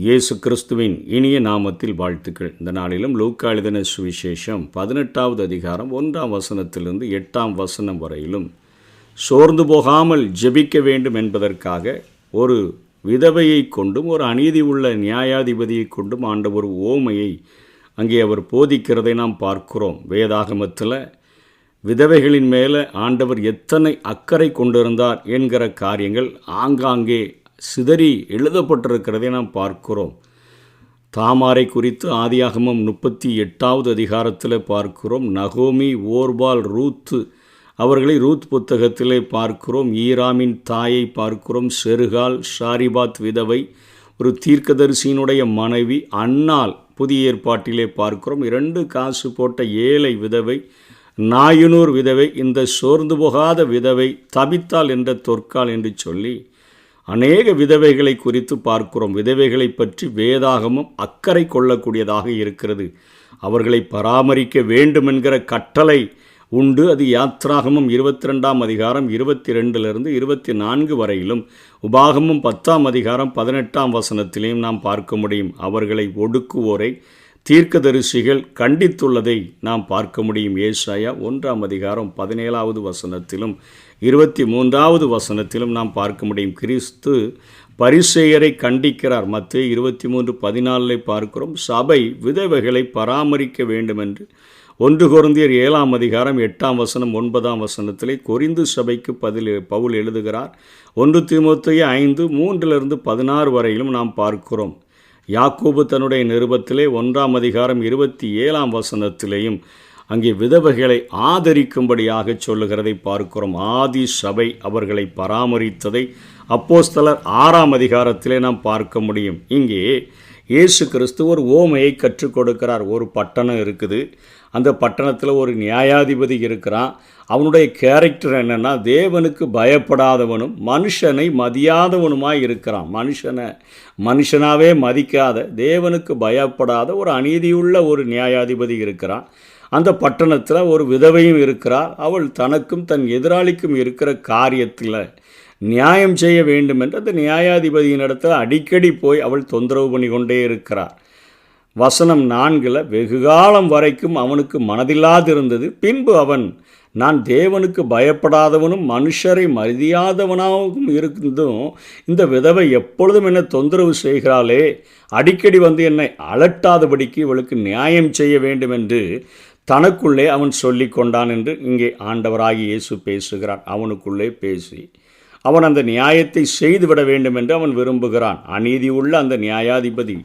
இயேசு கிறிஸ்துவின் இனிய நாமத்தில் வாழ்த்துக்கள். இந்த நாளிலும் லூக்கா எழுதின சுவிசேஷம் 18வது அதிகாரம் 1ஆம் வசனத்திலிருந்து 8ஆம் வசனம் வரையிலும் சோர்ந்து போகாமல் ஜெபிக்க வேண்டும் என்பதற்காக ஒரு விதவையை கொண்டும் ஒரு அநீதி உள்ள நியாயாதிபதியை கொண்டும் ஆண்டவர் ஓமையை அங்கே அவர் போதிக்கிறதை நாம் பார்க்கிறோம். வேதாகமத்தில் விதவைகளின் மேலே ஆண்டவர் எத்தனை அக்கறை கொண்டிருந்தார் என்கிற காரியங்கள் ஆங்காங்கே சிதறி எழுதப்பட்டிருக்கிறதை நாம் பார்க்கிறோம். தாமாரை குறித்து ஆதியாகமம் 38வது அதிகாரத்தில் பார்க்கிறோம். நகோமி, ஓர்பால், ரூத்து அவர்களை ரூத் புத்தகத்திலே பார்க்கிறோம். ஈராமின் தாயை பார்க்கிறோம். செருகால், ஷாரிபாத் விதவை, ஒரு தீர்க்கதரிசியினுடைய மனைவி. அன்னாள் புதிய ஏற்பாட்டிலே பார்க்கிறோம். 2 காசு போட்ட ஏழை விதவை, நாயுனூர் விதவை, இந்த சோர்ந்து போகாத விதவை, தபித்தாள் என்ற தொற்கால் என்று சொல்லி அநேக விதவைகளை குறித்து பார்க்கிறோம். விதவைகளை பற்றி வேதாகமம் அக்கறை கொள்ளக்கூடியதாக இருக்கிறது. அவர்களை பராமரிக்க வேண்டும் என்கிற கட்டளை உண்டு. அது யாத்ராகமம் 22ஆம் அதிகாரம் 22லிருந்து 24 வரையிலும், உபாகமம் 10ஆம் அதிகாரம் 18ஆம் வசனத்திலையும் நாம் பார்க்க முடியும். அவர்களை ஒடுக்குவோரை தீர்க்கதரிசிகள் கண்டித்துள்ளதை நாம் பார்க்க முடியும். ஏசாயா 1ஆம் அதிகாரம் 17வது வசனத்திலும் 23வது வசனத்திலும் நாம் பார்க்க முடியும். கிறிஸ்து பரிசேயரை கண்டிக்கிறார். மத்தேயு 23:14 பார்க்கிறோம். சபை விதவைகளை பராமரிக்க வேண்டும் என்று 1 கொரிந்தியர் 7ஆம் அதிகாரம் 8ஆம் வசனம் 9ஆம் வசனத்திலே கொரிந்து சபைக்கு பவுல் எழுதுகிறார். 1 தீமோத்தேயு 5:3-16 வரையிலும் நாம் பார்க்கிறோம். யாக்கோபு தன்னுடைய நிருபத்திலே 1ஆம் அதிகாரம் 27ஆம் வசனத்திலேயும் அங்கே விதவைகளை ஆதரிக்கும்படியாக சொல்லுகிறதை பார்க்கிறோம். ஆதி சபை அவர்களை பராமரித்ததை அப்போஸ்தலர் 6ஆம் அதிகாரத்திலே நாம் பார்க்க முடியும். இங்கே இயேசு கிறிஸ்து ஒரு ஓமையை கற்றுக் கொடுக்கிறார். ஒரு பட்டணம் இருக்குது. அந்த பட்டணத்தில் ஒரு நியாயாதிபதி இருக்கிறான். அவனுடைய கேரக்டர் என்னென்னா, தேவனுக்கு பயப்படாதவனும் மனுஷனை மதியாதவனுமாய் இருக்கிறான். மனுஷனாவே மதிக்காத, தேவனுக்கு பயப்படாத ஒரு அநீதியுள்ள ஒரு நியாயாதிபதி இருக்கிறான். அந்த பட்டணத்தில் ஒரு விதவையும் இருக்கிறார். அவள் தனக்கும் தன் எதிராளிக்கும் இருக்கிற காரியத்தில் நியாயம் செய்ய வேண்டும் என்று அந்த நியாயாதிபதியின் இடத்துல அடிக்கடி போய் அவள் தொந்தரவு பண்ணி கொண்டே இருக்கிறார். வசனம் 4 வெகுகாலம் வரைக்கும் அவனுக்கு மனதில்லாதிருந்தது. பின்பு அவன், நான் தேவனுக்கு பயப்படாதவனும் மனுஷரை மதியாதவனாகவும் இருந்தும் இந்த விதவை எப்பொழுதும் என்னை தொந்தரவு செய்கிறாளே, அடிக்கடி வந்து என்னை அலட்டாதபடிக்கு இவளுக்கு நியாயம் செய்ய வேண்டும் என்று தனக்குள்ளே அவன் சொல்லி கொண்டான் என்று இங்கே ஆண்டவராகிய இயேசு பேசுகிறான். அவனுக்குள்ளே பேசி அவன் அந்த நியாயத்தை செய்துவிட வேண்டும் என்று அவன் விரும்புகிறான். அநீதி உள்ள அந்த நியாயாதிபதி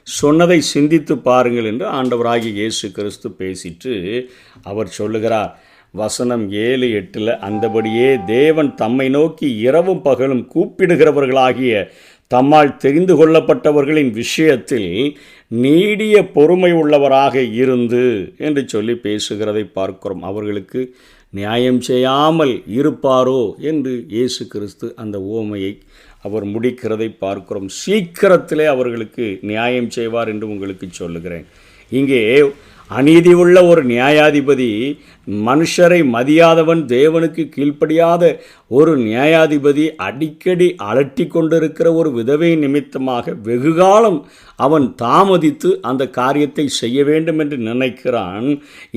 சொன்னதை சிந்தித்து பாருங்கள் என்று ஆண்டவராகிய இயேசு கிறிஸ்து பேசிட்டு அவர் சொல்லுகிறார். வசனம் 7-8 அந்தபடியே தேவன் தம்மை நோக்கி இரவும் பகலும் கூப்பிடுகிறவர்களாகிய தம்மால் தெரிந்து கொள்ளப்பட்டவர்களின் விஷயத்தில் நீடிய பொறுமை உள்ளவராக இருந்து என்று சொல்லி பேசுகிறதை பார்க்கிறோம். அவர்களுக்கு நியாயம் செய்யாமல் இருப்பாரோ என்று இயேசு கிறிஸ்து அந்த ஓமையை அவர் முடிக்கிறதை பார்க்கிறோம். சீக்கிரத்திலே அவர்களுக்கு நியாயம் செய்வார் என்று உங்களுக்கு சொல்லுகிறேன். இங்கே அநீதி உள்ள ஒரு நியாயாதிபதி, மனுஷரை மதியாதவன், தேவனுக்கு கீழ்ப்படியாத ஒரு நியாயாதிபதி அடிக்கடி அலட்டி கொண்டிருக்கிற ஒரு விதவை நிமித்தமாக வெகுகாலம் அவன் தாமதித்து அந்த காரியத்தை செய்ய வேண்டும் என்று நினைக்கிறான்.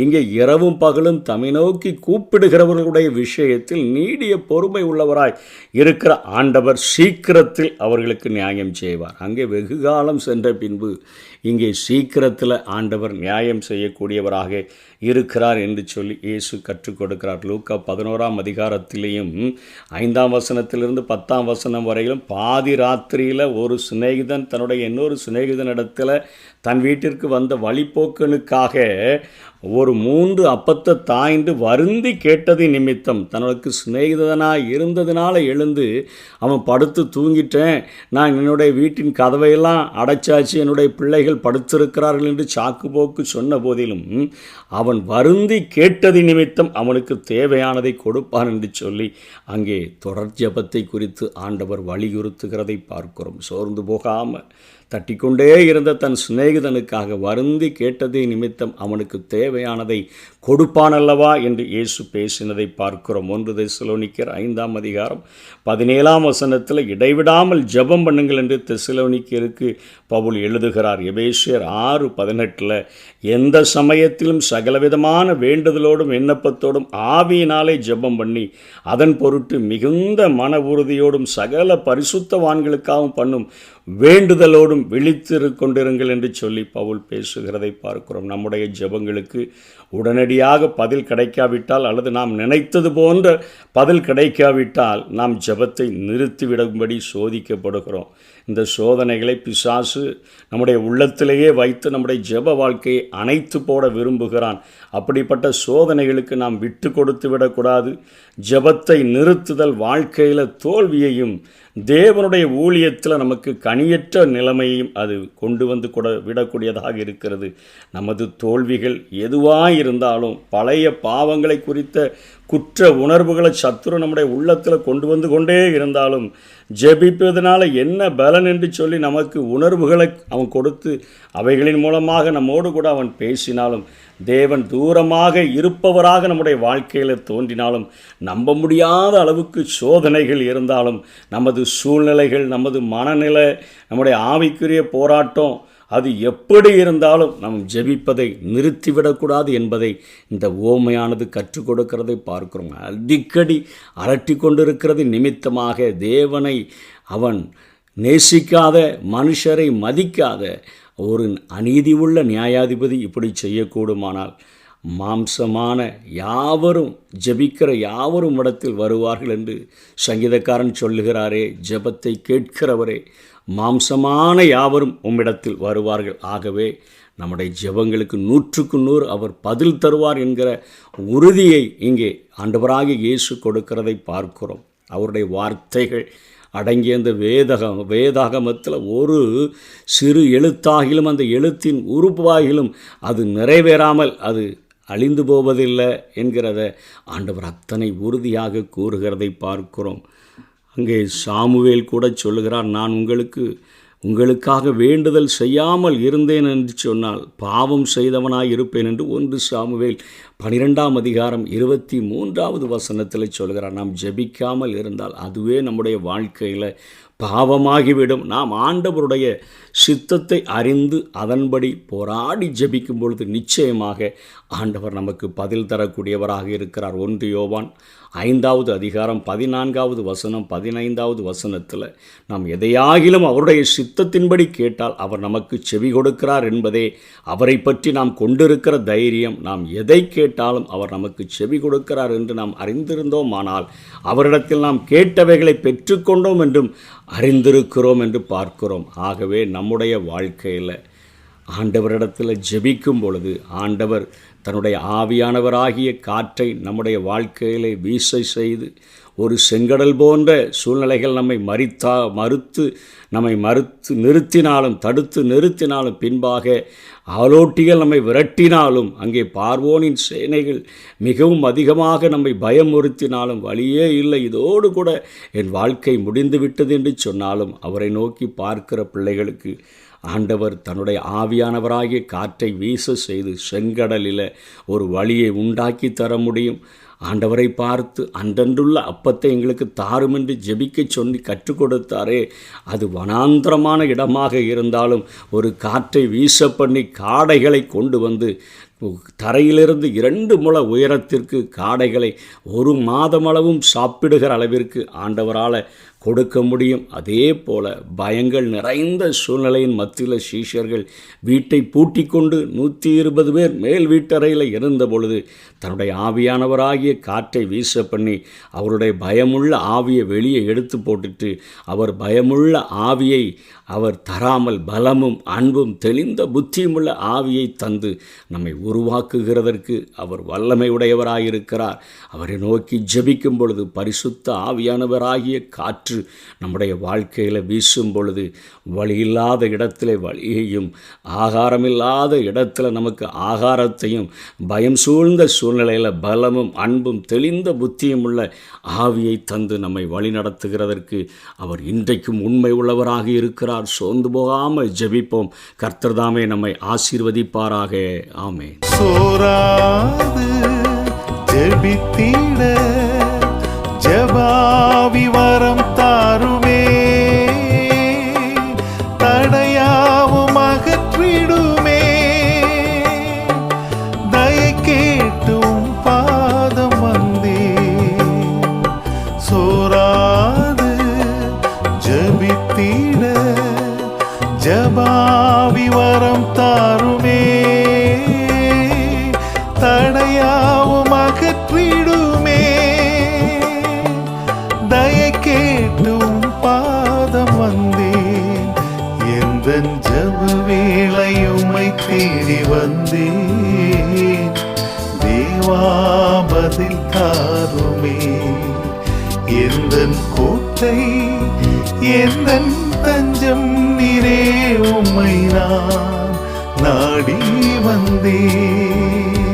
இங்கே இரவும் பகலும் தம்மை நோக்கி கூப்பிடுகிறவர்களுடைய விஷயத்தில் நீடிய பொறுமை உள்ளவராய் இருக்கிற ஆண்டவர் சீக்கிரத்தில் அவர்களுக்கு நியாயம் செய்வார். அங்கே வெகுகாலம் சென்ற பின்பு இங்கே சீக்கிரத்தில் ஆண்டவர் நியாயம் செய்யக்கூடியவராக இருக்கிறார் என்று சொல்லி இயேசு கற்றுக் கொடுக்கிறார். லூக்கா 11ஆம் அதிகாரத்திலேயும் 5ஆம் வசனத்திலிருந்து 10ஆம் வசனம் வரையிலும் பாதி ராத்திரியில் ஒரு சிநேகிதன் தன்னுடைய இன்னொரு சிநேகிதனிடத்தில் தன் வீட்டிற்கு வந்த வழிப்போக்கனுக்காக ஒரு 3 அப்பத்தை தாய்ந்து வருந்தி கேட்டது நிமித்தம் தனக்கு சிநேகிதனாக இருந்ததுனால எழுந்து அவன் படுத்து தூங்கிட்டேன், நான் என்னுடைய வீட்டின் கதவையெல்லாம் அடைச்சாச்சு, என்னுடைய பிள்ளைகள் படுத்திருக்கிறார்கள் என்று சாக்கு போக்கு சொன்ன போதிலும் அவன் வருந்தி கேட்டது நிமித்தம் அவனுக்கு தேவையானதை கொடுப்பான் என்று சொல்லி அங்கே தொடர் ஜெபத்தை குறித்து ஆண்டவர் வலியுறுத்துகிறதை பார்க்கிறோம். சோர்ந்து போகாமல் தட்டிக்கொண்டே இருந்த தன் சிநேகிதனுக்காக வருந்தி கேட்டதை நிமித்தம் அவனுக்கு தேவையானதை கொடுப்பான் அல்லவா என்று இயேசு பேசினதை பார்க்கிறோம். 1 தெசலோனிக்கர் 5:17 இடைவிடாமல் ஜெபம் பண்ணுங்கள் என்று தெசலோனிக்கருக்கு பவுல் எழுதுகிறார். எபேசியர் 6:18 எந்த சமயத்திலும் சகலவிதமான வேண்டுதலோடும் விண்ணப்பத்தோடும் ஆவியினாலே ஜெபம் பண்ணி அதன் பொருட்டு மிகுந்த மன உறுதியோடும் சகல பரிசுத்தவான்களுக்காகவும் பண்ணும் வேண்டுதலோடும் விழித்திருக்கொண்டிருங்கள் என்று சொல்லி பவுல் பேசுகிறதை பார்க்கிறோம். நம்முடைய ஜெபங்களுக்கு உடனடியாக பதில் கிடைக்காவிட்டால் அல்லது நாம் நினைத்தது போன்ற பதில் கிடைக்காவிட்டால் நாம் ஜெபத்தை நிறுத்திவிடும்படி சோதிக்கப்படுகிறோம். இந்த சோதனைகளை பிசாசு நம்முடைய உள்ளத்திலேயே வைத்து நம்முடைய ஜெப வாழ்க்கையை அணைத்து போட விரும்புகிறான். அப்படிப்பட்ட சோதனைகளுக்கு நாம் விட்டு கொடுத்து விடக்கூடாது. ஜெபத்தை நிறுத்துதல் வாழ்க்கையில் தோல்வியையும் தேவனுடைய ஊழியத்தில் நமக்கு கனியற்ற நிலைமையையும் அது கொண்டு வந்து விடக்கூடியதாக இருக்கிறது. நமது தோல்விகள் எதுவாக இருந்தாலும் பழைய பாவங்களை குறித்த குற்ற உணர்வுகளை சத்துரு நம்முடைய உள்ளத்தில் கொண்டு வந்து கொண்டே இருந்தாலும் ஜெபிப்பதனால என்ன பலன் என்று சொல்லி நமக்கு உணர்வுகளை அவன் கொடுத்து அவைகளின் மூலமாக நம்மோடு கூட அவன் பேசினாலும் தேவன் தூரமாக இருப்பவராக நம்முடைய வாழ்க்கையில் தோன்றினாலும் நம்ப முடியாத அளவுக்கு சோதனைகள் இருந்தாலும் நமது சூழ்நிலைகள், நமது மனநிலை, நம்முடைய ஆவிக்குரிய போராட்டம் அது எப்படி இருந்தாலும் நாம் ஜெபிப்பதை நிறுத்திவிடக்கூடாது என்பதை இந்த ஓமையானது கற்றுக் கொடுக்கிறதை பார்க்கிறோம். அடிக்கடி அலட்டி கொண்டிருக்கிறது நிமித்தமாக தேவனை அவன் நேசிக்காத, மனுஷரை மதிக்காத ஒரு அநீதி உள்ள நியாயாதிபதி இப்படி செய்யக்கூடுமானால் மாம்சமான யாவரும் ஜெபிக்கிற யாவரும் இடத்தில் வருவார்கள் என்று சங்கீதக்காரன் சொல்லுகிறாரே. ஜெபத்தை கேட்கிறவரே, மாம்சமான யாவரும் உம்மிடத்தில் வருவார்கள். ஆகவே நம்முடைய ஜெபங்களுக்கு 100க்கு 100 அவர் பதில் தருவார் என்கிற உறுதியை இங்கே ஆண்டவராகிய இயேசு கொடுக்கிறதை பார்க்கிறோம். அவருடைய வார்த்தைகள் அடங்கிய இந்த வேதாகமத்தில் ஒரு சிறு எழுத்தாகிலும் அந்த எழுத்தின் உறுப்பாகிலும் அது நிறைவேறாமல் அது அழிந்து போவதில்லை என்கிறத ஆண்டவர் அத்தனை உறுதியாக கூறுகிறதை பார்க்கிறோம். அங்கே சாமுவேல் கூட சொல்லுகிறார், நான் உங்களுக்காக வேண்டுதல் செய்யாமல் இருந்தேன் என்று சொன்னால் பாவம் செய்தவனாய் இருப்பேன் என்று 1 சாமுவேல் 12:23 சொல்கிறார். நாம் ஜெபிக்காமல் இருந்தால் அதுவே நம்முடைய வாழ்க்கையில் பாவமாகிவிடும். நாம் ஆண்டவருடைய சித்தத்தை அறிந்து அதன்படி போராடி ஜெபிக்கும் பொழுது நிச்சயமாக ஆண்டவர் நமக்கு பதில் தரக்கூடியவராக இருக்கிறார். 1 யோவான் 5:14 15 நாம் எதையாகிலும் அவருடைய சித்தத்தின்படி கேட்டால் அவர் நமக்கு செவி கொடுக்கிறார் என்பதே அவரை பற்றி நாம் கொண்டிருக்கிற தைரியம். நாம் எதை கேட்டாலும் அவர் நமக்கு செவி கொடுக்கிறார் என்று நாம் அறிந்திருந்தோம். ஆனால் அவரிடத்தில் நாம் கேட்டவைகளை பெற்றுக்கொண்டோம் என்றும் அறிந்திருக்கிறோம் என்று பார்க்கிறோம். ஆகவே நம்முடைய வாழ்க்கையில் ஆண்டவரிடத்தில் ஜெபிக்கும் பொழுது ஆண்டவர் தன்னுடைய ஆவியானவராகிய காற்றை நம்முடைய வாழ்க்கையிலே வீச செய்து ஒரு செங்கடல் போன்ற சூழ்நிலைகள் நம்மை மறுத்து நிறுத்தினாலும், தடுத்து நிறுத்தினாலும், பின்பாக ஆலோட்டிகள் நம்மை விரட்டினாலும், அங்கே பார்வோனின் சேனைகள் மிகவும் அதிகமாக நம்மை பயமுறுத்தினாலும் வழியே இல்லை, இதோடு கூட என் வாழ்க்கை முடிந்துவிட்டது என்று சொன்னாலும் அவரை நோக்கி பார்க்கிற பிள்ளைகளுக்கு ஆண்டவர் தன்னுடைய ஆவியானவராகிய காற்றை வீச செய்து செங்கடலில் ஒரு வழியை உண்டாக்கி தர முடியும். ஆண்டவரை பார்த்து அன்றன்றுள்ள அப்பத்தை எங்களுக்கு தாரும் என்று ஜெபிக்க சொல்லி கற்றுக் கொடுத்தாரே, அது வனாந்திரமான இடமாக இருந்தாலும் ஒரு காற்றை வீச பண்ணி காடைகளை கொண்டு வந்து தரையிலிருந்து 2 முழ உயரத்திற்கு காடைகளை 1 மாதமளவும் சாப்பிடுகிற அளவிற்கு ஆண்டவரால் கொடுக்க முடியும். அதே போல பயங்கள் நிறைந்த சூழ்நிலையின் மத்தியில் சீஷர்கள் வீட்டை பூட்டி கொண்டு 120 பேர் மேல் வீட்டறையில் இருந்த பொழுது தன்னுடைய ஆவியானவராகிய காற்றை வீச பண்ணி அவருடைய பயமுள்ள ஆவியை வெளியே எடுத்து போட்டுட்டு அவர் பயமுள்ள ஆவியை அவர் தராமல் பலமும் அன்பும் தெளிந்த புத்தியுமுள்ள ஆவியை தந்து நம்மை உருவாக்குகிறதற்கு அவர் வல்லமை உடையவராயிருக்கிறார். அவரை நோக்கி ஜெபிக்கும் பொழுது பரிசுத்த ஆவியானவராகிய காற்று காற்று நம்முடைய வாழ்க்கையில் வீசும் பொழுது வழியில்லாத இடத்துல வழியையும், ஆகாரமில்லாத இடத்துல நமக்கு ஆகாரத்தையும், பயம் சூழ்ந்த சூழ்நிலையில் பலமும் அன்பும் தெளிந்த புத்தியும் உள்ள ஆவியை தந்து நம்மை வழி நடத்துகிறதற்கு அவர் இன்றைக்கும் உண்மை உள்ளவராக இருக்கிறார். சோர்ந்து போகாமல் ஜெபிப்போம். கர்த்தர் தாமே நம்மை ஆசீர்வதிப்பாராக. ஆமென். சோராது ஜெபித்திட ஜெபாவி வரம் தாருமே, தடையாவும் அகற்றிடுமே, தயை கேட்டும் பாதம் வந்தே. சோராது ஜெபித்திட ஜெபாவி வரம் தாருமே, தடையாவும் அகற்றிடுமே, தயை கேட்டும் பாதம் வந்தேன். எந்தன் ஜெப வேளை உம்மை தேடி வந்தேன், தேவா பதில் தாருமே. எந்தன் கோட்டை எந்தன் தஞ்சம் நீரே, உம்மை நான் நாடி வந்தேன்.